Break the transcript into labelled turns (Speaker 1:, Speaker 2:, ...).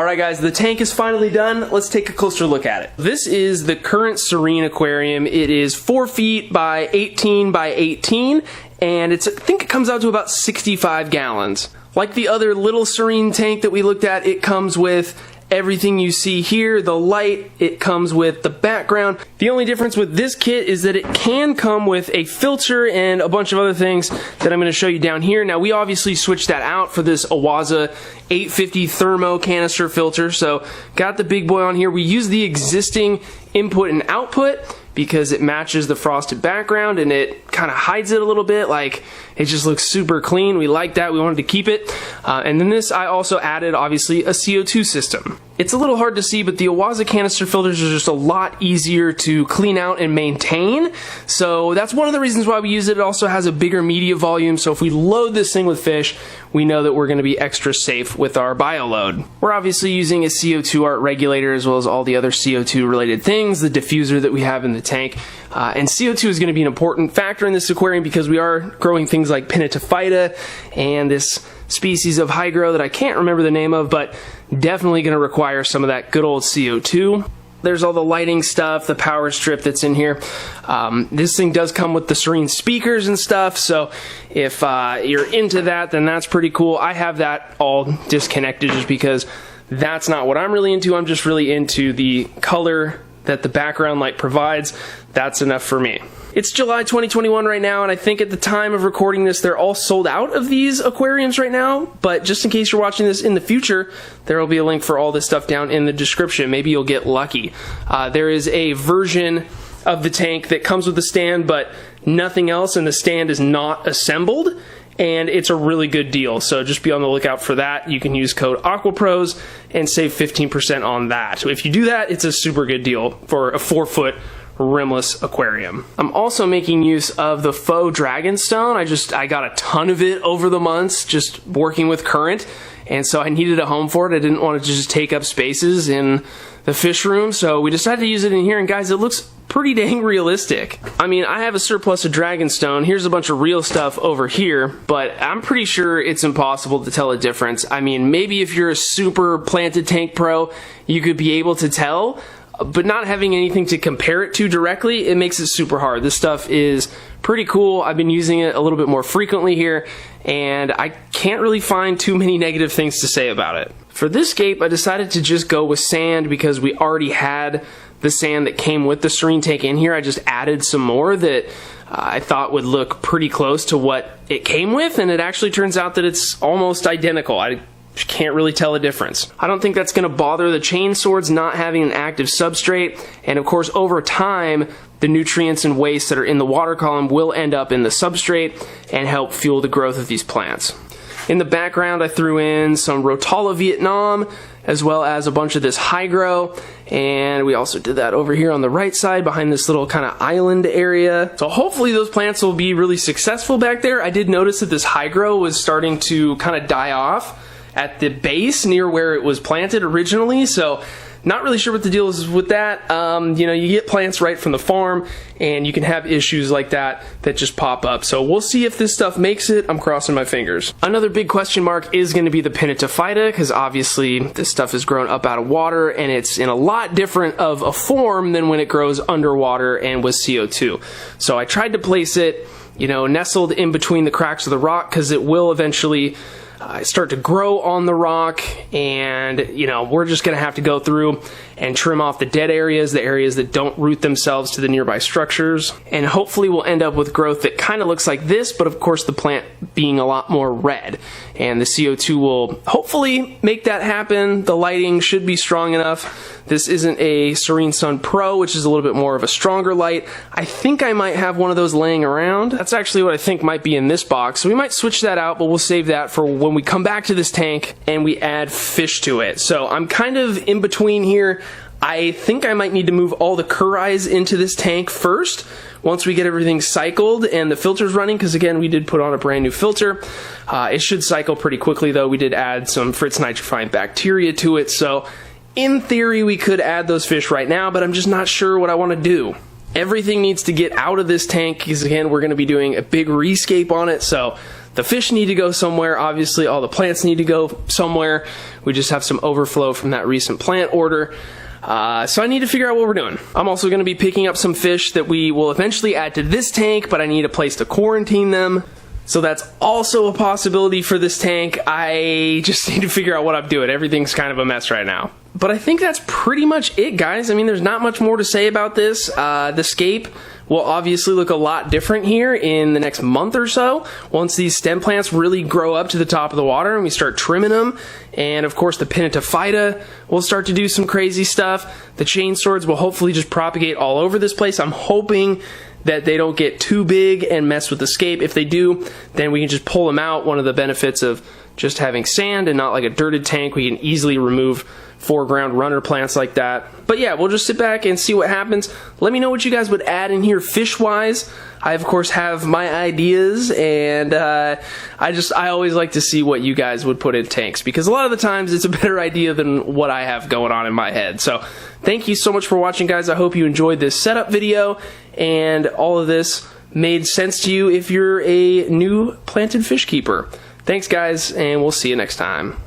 Speaker 1: Alright guys, the tank is finally done. Let's take a closer look at it. This is the current Serene aquarium. It is 4 feet by 18 by 18, and I think it comes out to about 65 gallons. Like the other little Serene tank that we looked at, it comes with everything you see here, the light, it comes with the background. The only difference with this kit is that it can come with a filter and a bunch of other things that I'm going to show you down here. Now we obviously switched that out for this Awaza 850 thermo canister filter, so got the big boy on here. We use the existing input and output because it matches the frosted background and it kind of hides it a little bit. Like, it just looks super clean. We like that. We wanted to keep it. And then this, I also added, obviously, a CO2 system. It's a little hard to see, but the Awaza canister filters are just a lot easier to clean out and maintain. So that's one of the reasons why we use it. It also has a bigger media volume, so if we load this thing with fish, we know that we're going to be extra safe with our bioload. We're obviously using a CO2 art regulator as well as all the other CO2 related things, the diffuser that we have in the tank. And CO2 is going to be an important factor in this aquarium because we are growing things like Pinnatophyta and this species of hydro that I can't remember the name of, but definitely going to require some of that good old CO2. There's all the lighting stuff, the power strip that's in here. This thing does come with the Serene speakers and stuff, so if you're into that, then that's pretty cool. I have that all disconnected just because that's not what I'm really into. I'm just really into the color that the background light provides. That's enough for me. It's July 2021 right now, and I think at the time of recording this, they're all sold out of these aquariums right now, but just in case you're watching this in the future, there will be a link for all this stuff down in the description. Maybe you'll get lucky. There is a version of the tank that comes with the stand, but nothing else, and the stand is not assembled, and it's a really good deal, so just be on the lookout for that. You can use code AquaPros and save 15% on that. So if you do that, it's a super good deal for a 4-foot rimless aquarium. I'm also making use of the faux dragonstone. I got a ton of it over the months just working with current, and so I needed a home for it. I didn't want it to just take up spaces in the fish room, so we decided to use it in here, and guys, it looks pretty dang realistic. I mean, I have a surplus of dragonstone. Here's a bunch of real stuff over here, but I'm pretty sure it's impossible to tell a difference. I mean, maybe if you're a super planted tank pro, you could be able to tell, but not having anything to compare it to directly, it makes it super hard. This stuff is pretty cool. I've been using it a little bit more frequently here, and I can't really find too many negative things to say about it. For this scape, I decided to just go with sand because we already had the sand that came with the Serene tank in here. I just added some more that I thought would look pretty close to what it came with, and it actually turns out that it's almost identical. I can't really tell a difference. I don't think that's going to bother the chain swords not having an active substrate, and of course over time the nutrients and waste that are in the water column will end up in the substrate and help fuel the growth of these plants. In the background I threw in some Rotala Vietnam as well as a bunch of this hydro, and we also did that over here on the right side behind this little kind of island area. So hopefully those plants will be really successful back there. I did notice that this hydro was starting to kind of die off at the base near where it was planted originally, so not really sure what the deal is with that. You know, you get plants right from the farm and you can have issues like that just pop up, so we'll see if this stuff makes it. I'm crossing my fingers. Another big question mark is going to be the Pinnatophyta, because obviously this stuff is grown up out of water and it's in a lot different of a form than when it grows underwater and with CO2. So I tried to place it, you know, nestled in between the cracks of the rock, because it will eventually start to grow on the rock, and you know, we're just gonna have to go through and trim off the dead areas, the areas that don't root themselves to the nearby structures, and hopefully we'll end up with growth that kind of looks like this, but of course the plant being a lot more red, and the CO2 will hopefully make that happen. The lighting should be strong enough. This isn't a Serene Sun Pro, which is a little bit more of a stronger light. I think I might have one of those laying around. That's actually what I think might be in this box, so we might switch that out, but we'll save that for when we come back to this tank and we add fish to it. So I'm kind of in between here. I think I might need to move all the Curais into this tank first once we get everything cycled and the filters running, because again, we did put on a brand new filter. It should cycle pretty quickly though. We did add some Fritz nitrifying bacteria to it, so in theory we could add those fish right now, but I'm just not sure what I want to do. Everything needs to get out of this tank because again, we're going to be doing a big rescape on it, so the fish need to go somewhere. Obviously, all the plants need to go somewhere. We just have some overflow from that recent plant order. So I need to figure out what we're doing. I'm also going to be picking up some fish that we will eventually add to this tank, but I need a place to quarantine them. So that's also a possibility for this tank. I just need to figure out what I'm doing. Everything's kind of a mess right now. But I think that's pretty much it, guys. I mean, there's not much more to say about this. The scape will obviously look a lot different here in the next month or so, once these stem plants really grow up to the top of the water and we start trimming them. And of course the Pinatophyta will start to do some crazy stuff. The chain swords will hopefully just propagate all over this place. I'm hoping that they don't get too big and mess with the scape. If they do, then we can just pull them out. One of the benefits of just having sand and not like a dirted tank, we can easily remove foreground runner plants like that. But yeah, we'll just sit back and see what happens. Let me know what you guys would add in here fish-wise. I, of course, have my ideas, and I always like to see what you guys would put in tanks, because a lot of the times it's a better idea than what I have going on in my head. So thank you so much for watching, guys. I hope you enjoyed this setup video, and all of this made sense to you if you're a new planted fish keeper. Thanks, guys, and we'll see you next time.